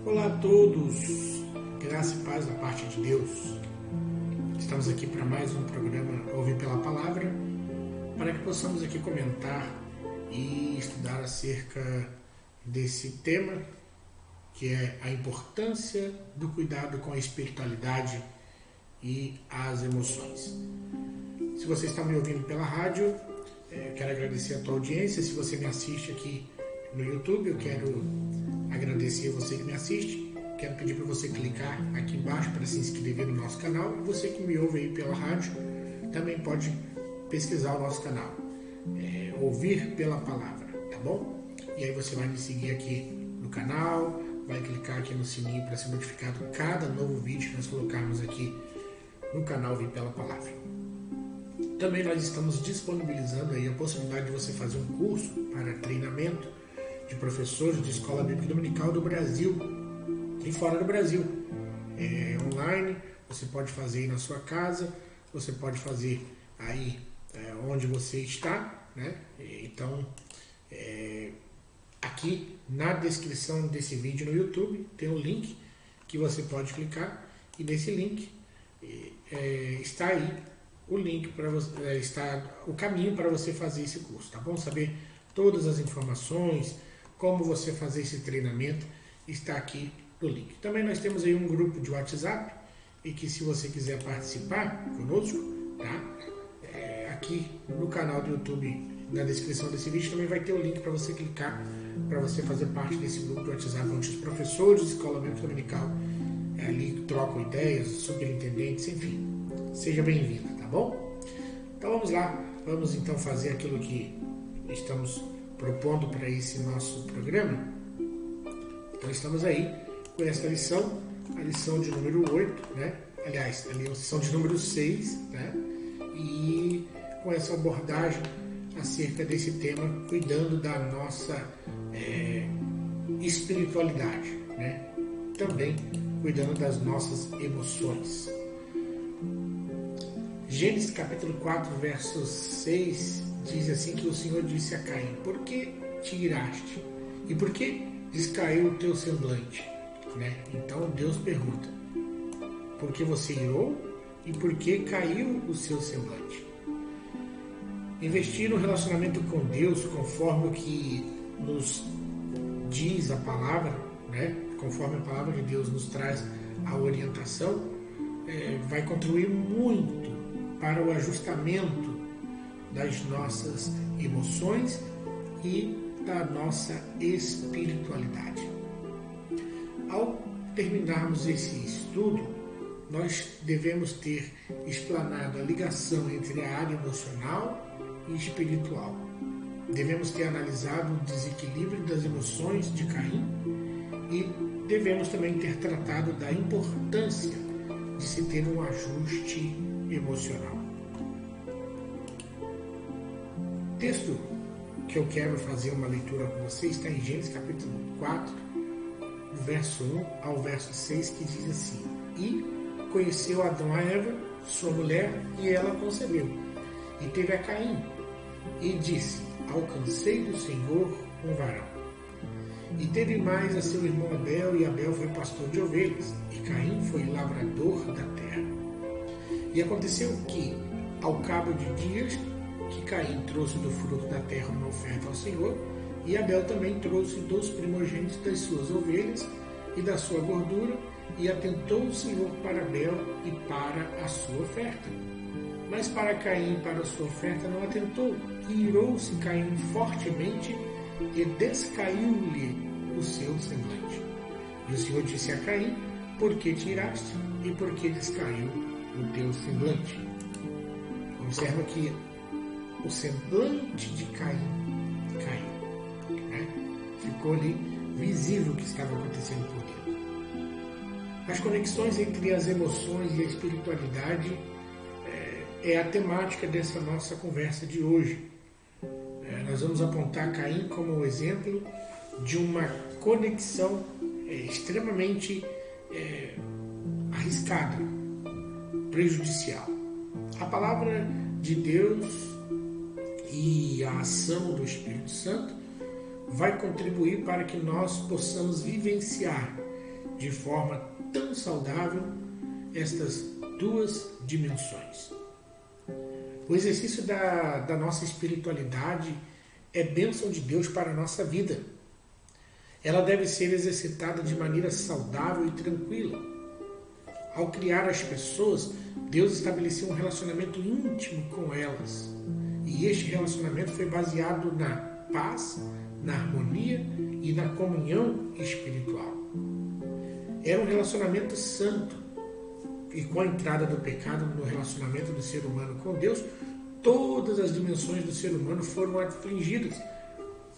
Olá a todos, graça e paz da parte de Deus. Estamos aqui para mais um programa Ouvir pela Palavra, para que possamos aqui comentar e estudar acerca desse tema, que é a importância do cuidado com a espiritualidade e as emoções. Se você está me ouvindo pela rádio, quero agradecer a tua audiência. Se você me assiste aqui no YouTube, eu quero agradecer você que me assiste. Quero pedir para você clicar aqui embaixo para se inscrever no nosso canal. E você que me ouve aí pela rádio, também pode pesquisar o nosso canal. Ouvir pela Palavra, tá bom? E aí você vai me seguir aqui no canal, vai clicar aqui no sininho para ser notificado cada novo vídeo que nós colocarmos aqui no canal Ouvir pela Palavra. Também nós estamos disponibilizando aí a possibilidade de você fazer um curso para treinamento de professores de Escola Bíblica Dominical do Brasil e fora do Brasil. Online, você pode fazer aí na sua casa, você pode fazer aí onde você está, né? Então, aqui na descrição desse vídeo no YouTube tem um link que você pode clicar, e nesse link está aí o link para você, está o caminho para você fazer esse curso, tá bom? Saber todas as informações, como você fazer esse treinamento, está aqui no link. Também nós temos aí um grupo de WhatsApp, e que se você quiser participar conosco, tá? Aqui no canal do YouTube, na descrição desse vídeo, também vai ter o link para você clicar, para você fazer parte desse grupo de WhatsApp, onde os professores de Escola Bíblica Dominical ali trocam ideias, superintendentes, enfim. Seja bem-vinda, tá bom? Então vamos lá, vamos então fazer aquilo que estamos propondo para esse nosso programa. Então estamos aí com essa lição, a lição de número 8, né? Aliás, a lição de número 6, né? E com essa abordagem acerca desse tema, cuidando da nossa espiritualidade, né? Também cuidando das nossas emoções. Gênesis capítulo 4, verso 6, diz assim que o Senhor disse a Caim: por que te iraste? E por que descaiu o teu semblante? Né? Então Deus pergunta: por que você irou? E por que caiu o seu semblante? Investir no relacionamento com Deus, conforme o que nos diz a palavra, né? Conforme a palavra de Deus nos traz a orientação, vai contribuir muito para o ajustamento das nossas emoções e da nossa espiritualidade. Ao terminarmos esse estudo, nós devemos ter explanado a ligação entre a área emocional e espiritual. Devemos ter analisado o desequilíbrio das emoções de Caim e devemos também ter tratado da importância de se ter um ajuste emocional. O texto que eu quero fazer uma leitura com vocês está em Gênesis capítulo 4, do verso 1 ao verso 6, que diz assim: e conheceu Adão a Eva, sua mulher, e ela concebeu, e teve a Caim, e disse: alcancei do Senhor um varão. E teve mais a seu irmão Abel, e Abel foi pastor de ovelhas, e Caim foi lavrador da terra. E aconteceu que, ao cabo de dias, que Caim trouxe do fruto da terra uma oferta ao Senhor, e Abel também trouxe dos primogênitos das suas ovelhas e da sua gordura, e atentou o Senhor para Abel e para a sua oferta. Mas para Caim e para a sua oferta não atentou, e irou-se Caim fortemente, e descaiu-lhe o seu semblante. E o Senhor disse a Caim: por que te iraste? E por que descaiu o teu semblante? Observa que o semblante de Caim caiu, né? Ficou ali visível o que estava acontecendo por dentro. As conexões entre as emoções e a espiritualidade é a temática dessa nossa conversa de hoje. Nós vamos apontar Caim como um exemplo de uma conexão extremamente arriscada, prejudicial. A palavra de Deus e a ação do Espírito Santo vai contribuir para que nós possamos vivenciar de forma tão saudável estas duas dimensões. O exercício da nossa espiritualidade é bênção de Deus para a nossa vida. Ela deve ser exercitada de maneira saudável e tranquila. Ao criar as pessoas, Deus estabeleceu um relacionamento íntimo com elas. E este relacionamento foi baseado na paz, na harmonia e na comunhão espiritual. Era um relacionamento santo. E com a entrada do pecado no relacionamento do ser humano com Deus, todas as dimensões do ser humano foram afligidas,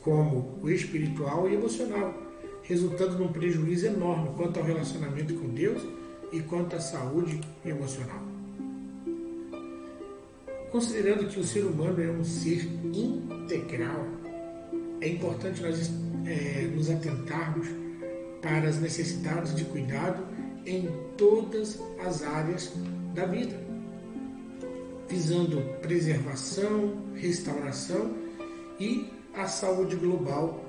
como o espiritual e emocional, resultando num prejuízo enorme quanto ao relacionamento com Deus e quanto à saúde emocional. Considerando que o ser humano é um ser integral, é importante nós nos atentarmos para as necessidades de cuidado em todas as áreas da vida, visando preservação, restauração e a saúde global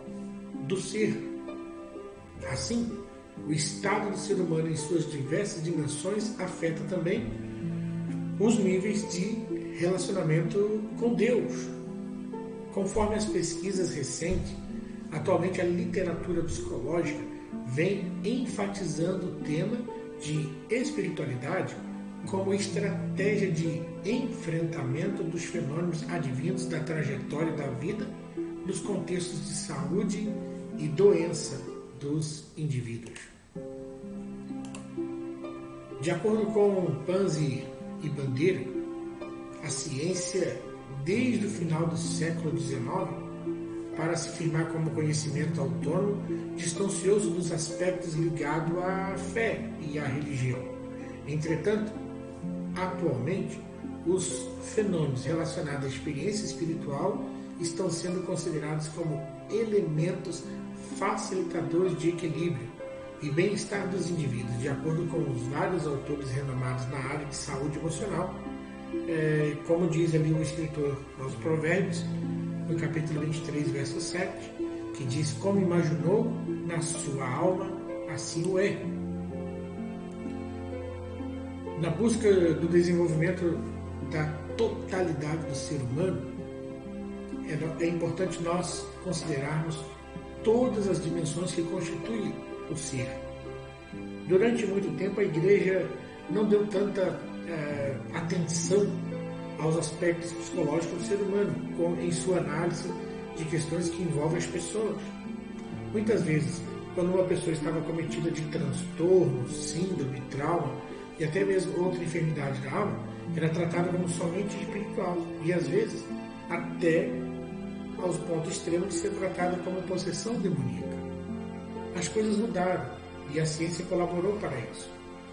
do ser. Assim, o estado do ser humano em suas diversas dimensões afeta também os níveis de relacionamento com Deus. Conforme as pesquisas recentes, atualmente a literatura psicológica vem enfatizando o tema de espiritualidade como estratégia de enfrentamento dos fenômenos advindos da trajetória da vida nos contextos de saúde e doença dos indivíduos. De acordo com Panzi e Bandeira, a ciência, desde o final do século XIX, para se firmar como conhecimento autônomo, distanciou-se dos aspectos ligados à fé e à religião. Entretanto, atualmente, os fenômenos relacionados à experiência espiritual estão sendo considerados como elementos facilitadores de equilíbrio e bem-estar dos indivíduos, de acordo com os vários autores renomados na área de saúde emocional, como diz ali o escritor aos Provérbios, no capítulo 23, verso 7, que diz: como imaginou na sua alma, assim o é. Na busca do desenvolvimento da totalidade do ser humano, é importante nós considerarmos todas as dimensões que constituem o ser. Durante muito tempo a igreja não deu tanta atenção aos aspectos psicológicos do ser humano, em sua análise de questões que envolvem as pessoas. Muitas vezes, quando uma pessoa estava cometida de transtorno, síndrome, trauma e até mesmo outra enfermidade da alma, era tratada como somente espiritual e às vezes até aos pontos extremos de ser tratada como possessão demoníaca. As coisas mudaram e a ciência colaborou para isso.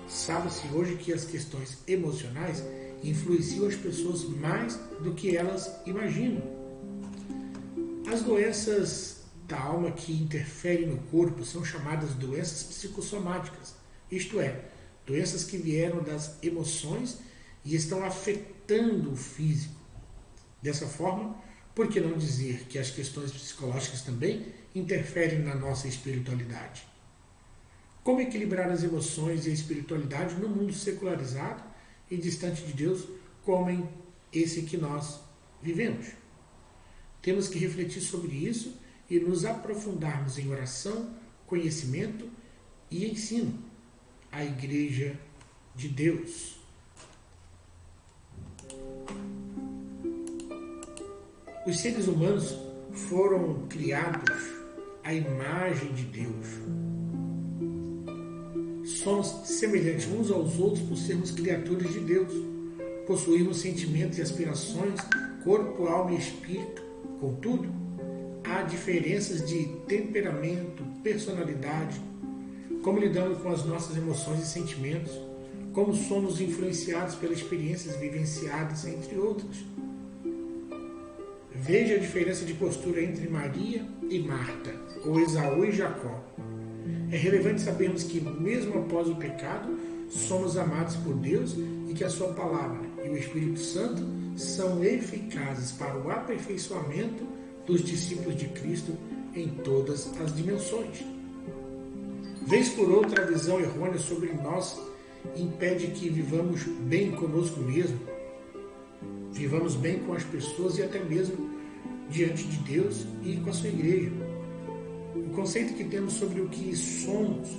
Sabe-se hoje que as questões emocionais influenciam as pessoas mais do que elas imaginam. As doenças da alma que interferem no corpo são chamadas doenças psicossomáticas, isto é, doenças que vieram das emoções e estão afetando o físico. Dessa forma, por que não dizer que as questões psicológicas também interferem na nossa espiritualidade? Como equilibrar as emoções e a espiritualidade no mundo secularizado e distante de Deus, como em esse que nós vivemos? Temos que refletir sobre isso e nos aprofundarmos em oração, conhecimento e ensino. A Igreja de Deus. Os seres humanos foram criados à imagem de Deus. Somos semelhantes uns aos outros por sermos criaturas de Deus. Possuímos sentimentos e aspirações, corpo, alma e espírito. Contudo, há diferenças de temperamento, personalidade, como lidamos com as nossas emoções e sentimentos, como somos influenciados pelas experiências vivenciadas, entre outras. Veja a diferença de postura entre Maria e Marta, ou Esaú e Jacó. É relevante sabermos que, mesmo após o pecado, somos amados por Deus e que a sua palavra e o Espírito Santo são eficazes para o aperfeiçoamento dos discípulos de Cristo em todas as dimensões. Vez por outra, a visão errônea sobre nós impede que vivamos bem conosco mesmo, vivamos bem com as pessoas e até mesmo diante de Deus e com a sua igreja. O conceito que temos sobre o que somos,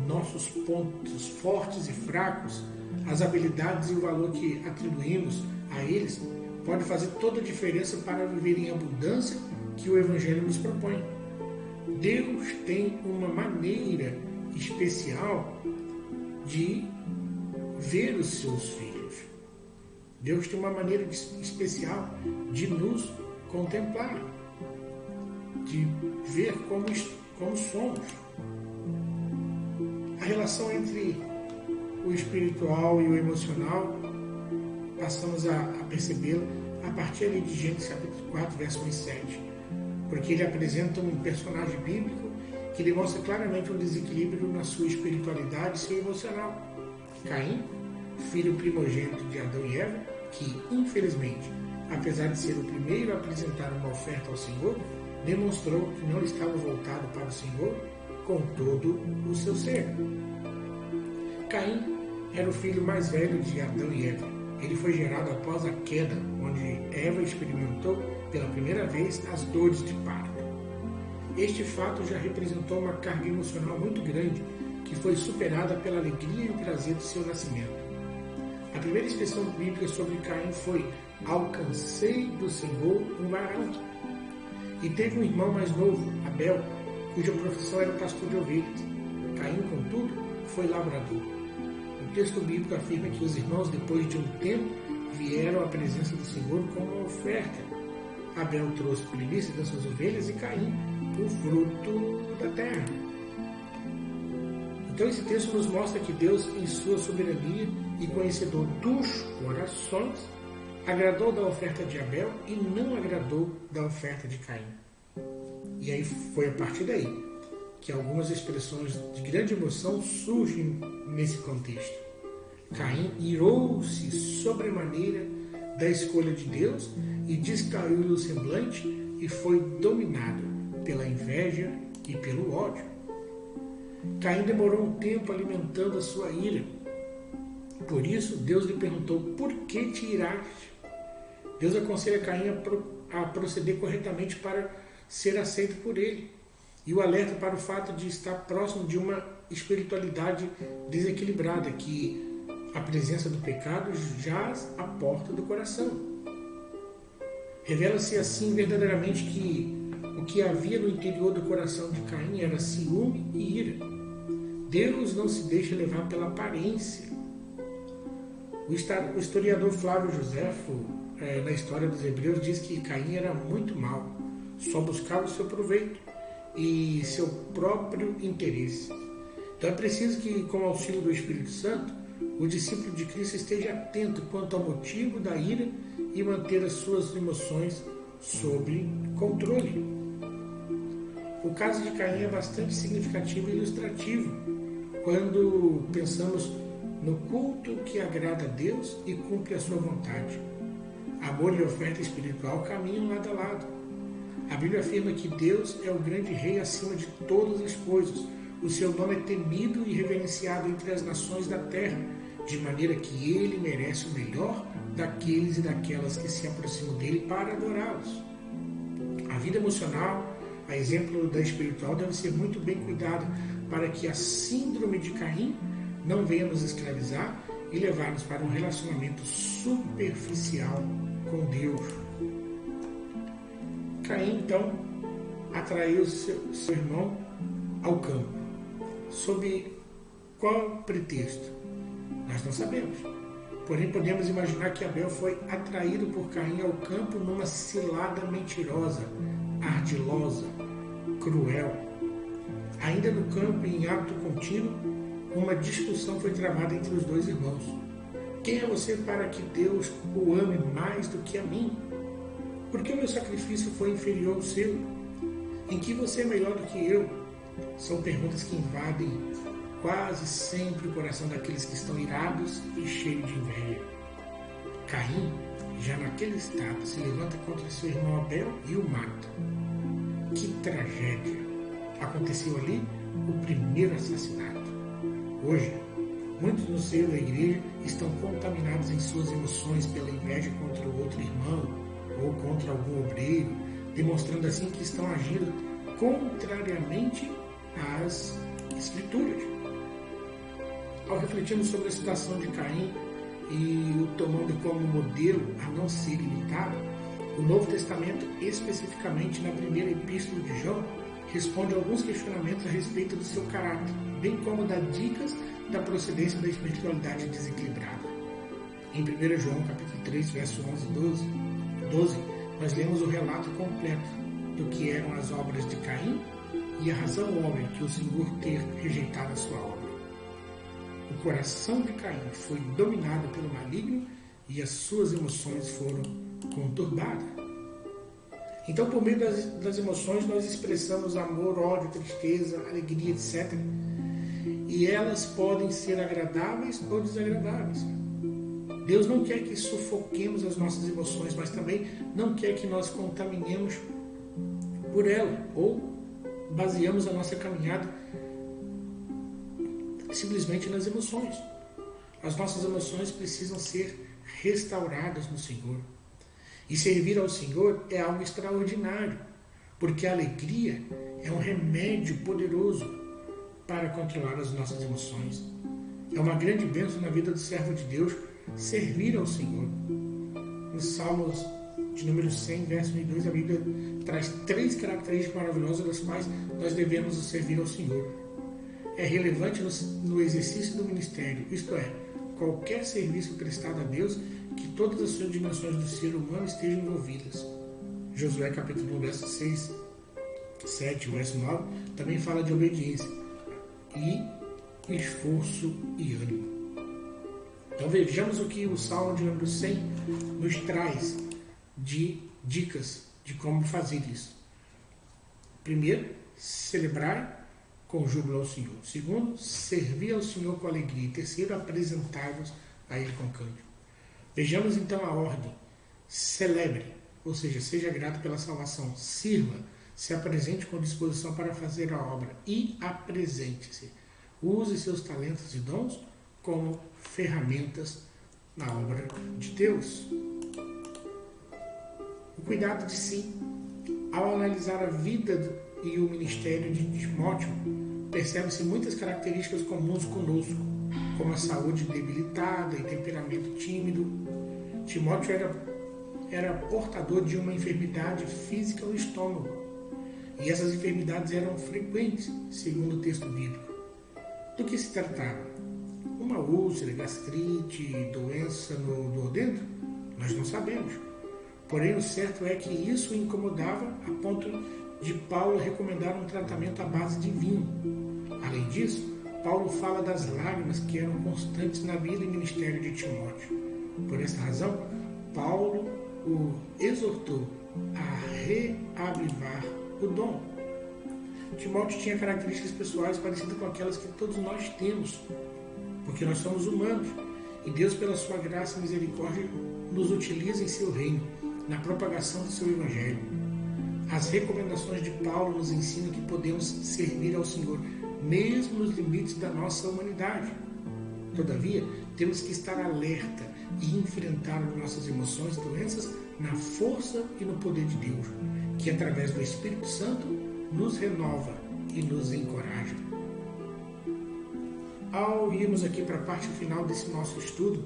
nossos pontos fortes e fracos, as habilidades e o valor que atribuímos a eles, pode fazer toda a diferença para viver em abundância que o Evangelho nos propõe. Deus tem uma maneira especial de ver os seus filhos. Deus tem uma maneira especial de nos contemplar, de ver como somos. A relação entre o espiritual e o emocional, passamos a percebê-la a partir ali de Gênesis capítulo 4, verso 1 e 7, porque ele apresenta um personagem bíblico que demonstra claramente um desequilíbrio na sua espiritualidade e seu emocional. Caim, filho primogênito de Adão e Eva, que, infelizmente, apesar de ser o primeiro a apresentar uma oferta ao Senhor, demonstrou que não estava voltado para o Senhor com todo o seu ser. Caim era o filho mais velho de Adão e Eva. Ele foi gerado após a queda, onde Eva experimentou pela primeira vez as dores de parto. Este fato já representou uma carga emocional muito grande, que foi superada pela alegria e o prazer do seu nascimento. A primeira expressão bíblica sobre Caim foi: alcancei do Senhor um varão. E teve um irmão mais novo, Abel, cuja profissão era pastor de ovelhas. Caim, contudo, foi lavrador. O texto bíblico afirma que os irmãos, depois de um tempo, vieram à presença do Senhor com uma oferta. Abel trouxe primícia das suas ovelhas e Caim o fruto da terra. Então esse texto nos mostra que Deus, em sua soberania e conhecedor dos corações, agradou da oferta de Abel e não agradou da oferta de Caim. E aí foi a partir daí que algumas expressões de grande emoção surgem nesse contexto. Caim irou-se sobremaneira da escolha de Deus e descaiu-lhe o semblante e foi dominado pela inveja e pelo ódio. Caim demorou um tempo alimentando a sua ira. Por isso, Deus lhe perguntou: por que te iraste? Deus aconselha Caim a proceder corretamente para ser aceito por ele, e o alerta para o fato de estar próximo de uma espiritualidade desequilibrada, que a presença do pecado jaz à porta do coração. Revela-se assim verdadeiramente que o que havia no interior do coração de Caim era ciúme e ira. Deus não se deixa levar pela aparência. O historiador Flávio Joséfo, na história dos Hebreus, diz que Caim era muito mau, só buscava o seu proveito e seu próprio interesse. Então é preciso que, com o auxílio do Espírito Santo, o discípulo de Cristo esteja atento quanto ao motivo da ira e manter as suas emoções sob controle. O caso de Caim é bastante significativo e ilustrativo quando pensamos no culto que agrada a Deus e cumpre a sua vontade. Amor e oferta espiritual caminham lado a lado. A Bíblia afirma que Deus é o grande rei acima de todas as coisas. O seu nome é temido e reverenciado entre as nações da terra, de maneira que ele merece o melhor daqueles e daquelas que se aproximam dele para adorá-los. A vida emocional, a exemplo da espiritual, deve ser muito bem cuidada para que a síndrome de Caim não venha nos escravizar e levar-nos para um relacionamento superficial com Deus. Caim, então, atraiu seu irmão ao campo. Sob qual pretexto? Nós não sabemos. Porém, podemos imaginar que Abel foi atraído por Caim ao campo numa cilada mentirosa, ardilosa, cruel. Ainda no campo, em ato contínuo, uma discussão foi travada entre os dois irmãos. Quem é você para que Deus o ame mais do que a mim? Por que o meu sacrifício foi inferior ao seu? Em que você é melhor do que eu? São perguntas que invadem quase sempre o coração daqueles que estão irados e cheios de inveja. Caim, já naquele estado, se levanta contra seu irmão Abel e o mata. Que tragédia! Aconteceu ali o primeiro assassinato. Hoje, muitos no seio da igreja estão contaminados em suas emoções pela inveja contra o outro irmão ou contra algum obreiro, demonstrando assim que estão agindo contrariamente às Escrituras. Ao refletirmos sobre a situação de Caim e o tomando como modelo a não ser imitado, o Novo Testamento, especificamente na primeira epístola de João, responde a alguns questionamentos a respeito do seu caráter, bem como dá dicas da procedência da espiritualidade desequilibrada. Em 1 João capítulo 3, verso 11 e 12, nós lemos o relato completo do que eram as obras de Caim e a razão óbvia que o Senhor ter rejeitado a sua obra. O coração de Caim foi dominado pelo maligno e as suas emoções foram conturbadas. Então, por meio das emoções, nós expressamos amor, ódio, tristeza, alegria, etc. E elas podem ser agradáveis ou desagradáveis. Deus não quer que sufoquemos as nossas emoções, mas também não quer que nós contaminemos por ela ou baseamos a nossa caminhada simplesmente nas emoções. As nossas emoções precisam ser restauradas no Senhor. E servir ao Senhor é algo extraordinário, porque a alegria é um remédio poderoso para controlar as nossas emoções. É uma grande bênção na vida do servo de Deus servir ao Senhor. Nos Salmos de número 100, verso 1 e 2, a Bíblia traz 3 características maravilhosas das quais nós devemos servir ao Senhor. É relevante no exercício do ministério, isto é, qualquer serviço prestado a Deus, que todas as suas dimensões do ser humano estejam envolvidas. Josué capítulo 1, verso 6, 7, verso 9, também fala de obediência e esforço e ânimo. Então vejamos o que o Salmo de número 100 nos traz de dicas de como fazer isso. Primeiro, celebrar com júbilo ao Senhor. Segundo, servir ao Senhor com alegria. Terceiro, apresentar-vos a Ele com cântico. Vejamos então a ordem. Celebre, ou seja, seja grato pela salvação. Sirva, se apresente com disposição para fazer a obra. E apresente-se. Use seus talentos e dons como ferramentas na obra de Deus. O cuidado de si. Ao analisar a vida e o ministério de Timóteo, percebe-se muitas características comuns conosco, como a saúde debilitada e temperamento tímido. Timóteo era portador de uma enfermidade física no estômago, e essas enfermidades eram frequentes, segundo o texto bíblico. Do que se tratava? Uma úlcera, gastrite, doença no duodeno? Nós não sabemos. Porém, o certo é que isso o incomodava a ponto de Paulo recomendar um tratamento à base de vinho. Além disso, Paulo fala das lágrimas que eram constantes na vida e ministério de Timóteo. Por essa razão, Paulo o exortou a reavivar o dom. Timóteo tinha características pessoais parecidas com aquelas que todos nós temos, porque nós somos humanos, e Deus, pela sua graça e misericórdia, nos utiliza em seu reino, na propagação do seu evangelho. As recomendações de Paulo nos ensinam que podemos servir ao Senhor, mesmo nos limites da nossa humanidade. Todavia, temos que estar alerta e enfrentar nossas emoções e doenças na força e no poder de Deus, que através do Espírito Santo nos renova e nos encoraja. Ao irmos aqui para a parte final desse nosso estudo,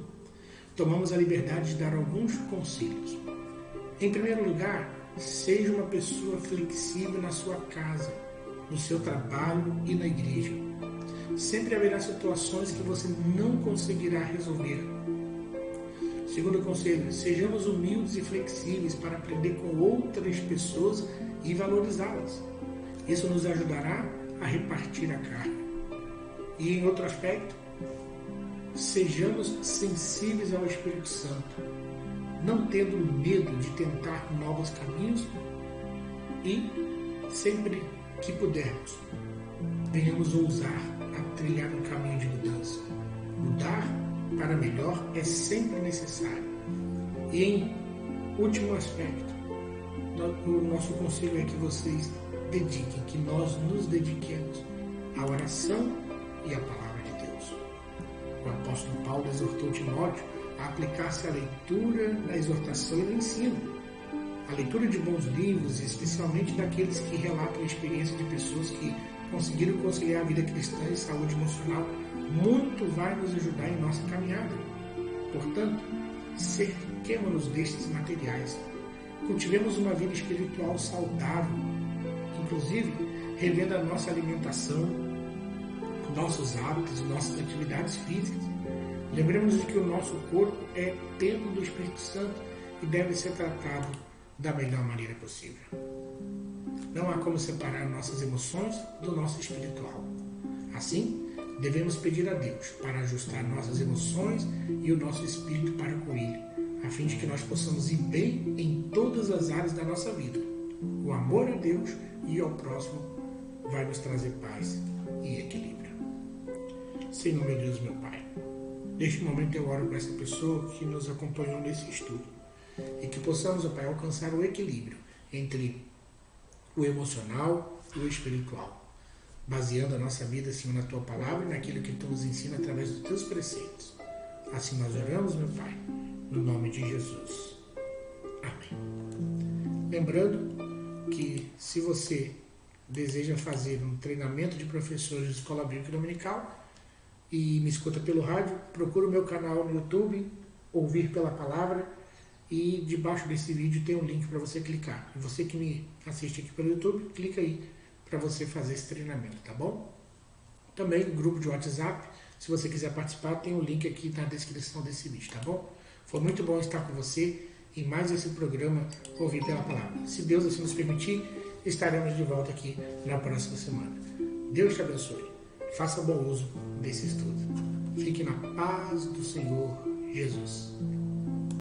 tomamos a liberdade de dar alguns conselhos. Em primeiro lugar, seja uma pessoa flexível na sua casa, no seu trabalho e na igreja. Sempre haverá situações que você não conseguirá resolver. Segundo conselho, sejamos humildes e flexíveis para aprender com outras pessoas e valorizá-las. Isso nos ajudará a repartir a carga. E em outro aspecto, sejamos sensíveis ao Espírito Santo, não tendo medo de tentar novos caminhos e, sempre que pudermos, venhamos ousar a trilhar um caminho de mudança. Mudar para melhor é sempre necessário. E em último aspecto, o nosso conselho é que vocês dediquem, que nós nos dediquemos a a oração e a palavra de Deus. O apóstolo Paulo exortou Timóteo a aplicar-se à leitura, na exortação e no ensino. A leitura de bons livros, especialmente daqueles que relatam a experiência de pessoas que conseguiram conciliar a vida cristã e saúde emocional, muito vai nos ajudar em nossa caminhada. Portanto, cerquemo-nos destes materiais. Cultivemos uma vida espiritual saudável, inclusive revendo a nossa alimentação, nossos hábitos e nossas atividades físicas. Lembremos de que o nosso corpo é templo do Espírito Santo e deve ser tratado da melhor maneira possível. Não há como separar nossas emoções do nosso espiritual. Assim, devemos pedir a Deus para ajustar nossas emoções e o nosso espírito para com Ele, a fim de que nós possamos ir bem em todas as áreas da nossa vida. O amor a Deus e ao próximo vai nos trazer paz e equilíbrio. Senhor, meu Deus, meu Pai, neste momento eu oro para essa pessoa que nos acompanhou nesse estudo e que possamos, ó Pai, alcançar o equilíbrio entre o emocional e o espiritual, baseando a nossa vida, Senhor, na Tua Palavra e naquilo que Tu nos ensina através dos Teus preceitos. Assim nós oramos, meu Pai, no nome de Jesus. Amém. Lembrando que se você deseja fazer um treinamento de professores de Escola Bíblica Dominical e me escuta pelo rádio, procura o meu canal no YouTube, Ouvir pela Palavra, e debaixo desse vídeo tem um link para você clicar. E você que me assiste aqui pelo YouTube, clica aí para você fazer esse treinamento, tá bom? Também grupo de WhatsApp, se você quiser participar, tem um link aqui na descrição desse vídeo, tá bom? Foi muito bom estar com você em mais esse programa Ouvir pela Palavra. Se Deus assim nos permitir, estaremos de volta aqui na próxima semana. Deus te abençoe. Faça bom uso desse estudo. Fique na paz do Senhor Jesus.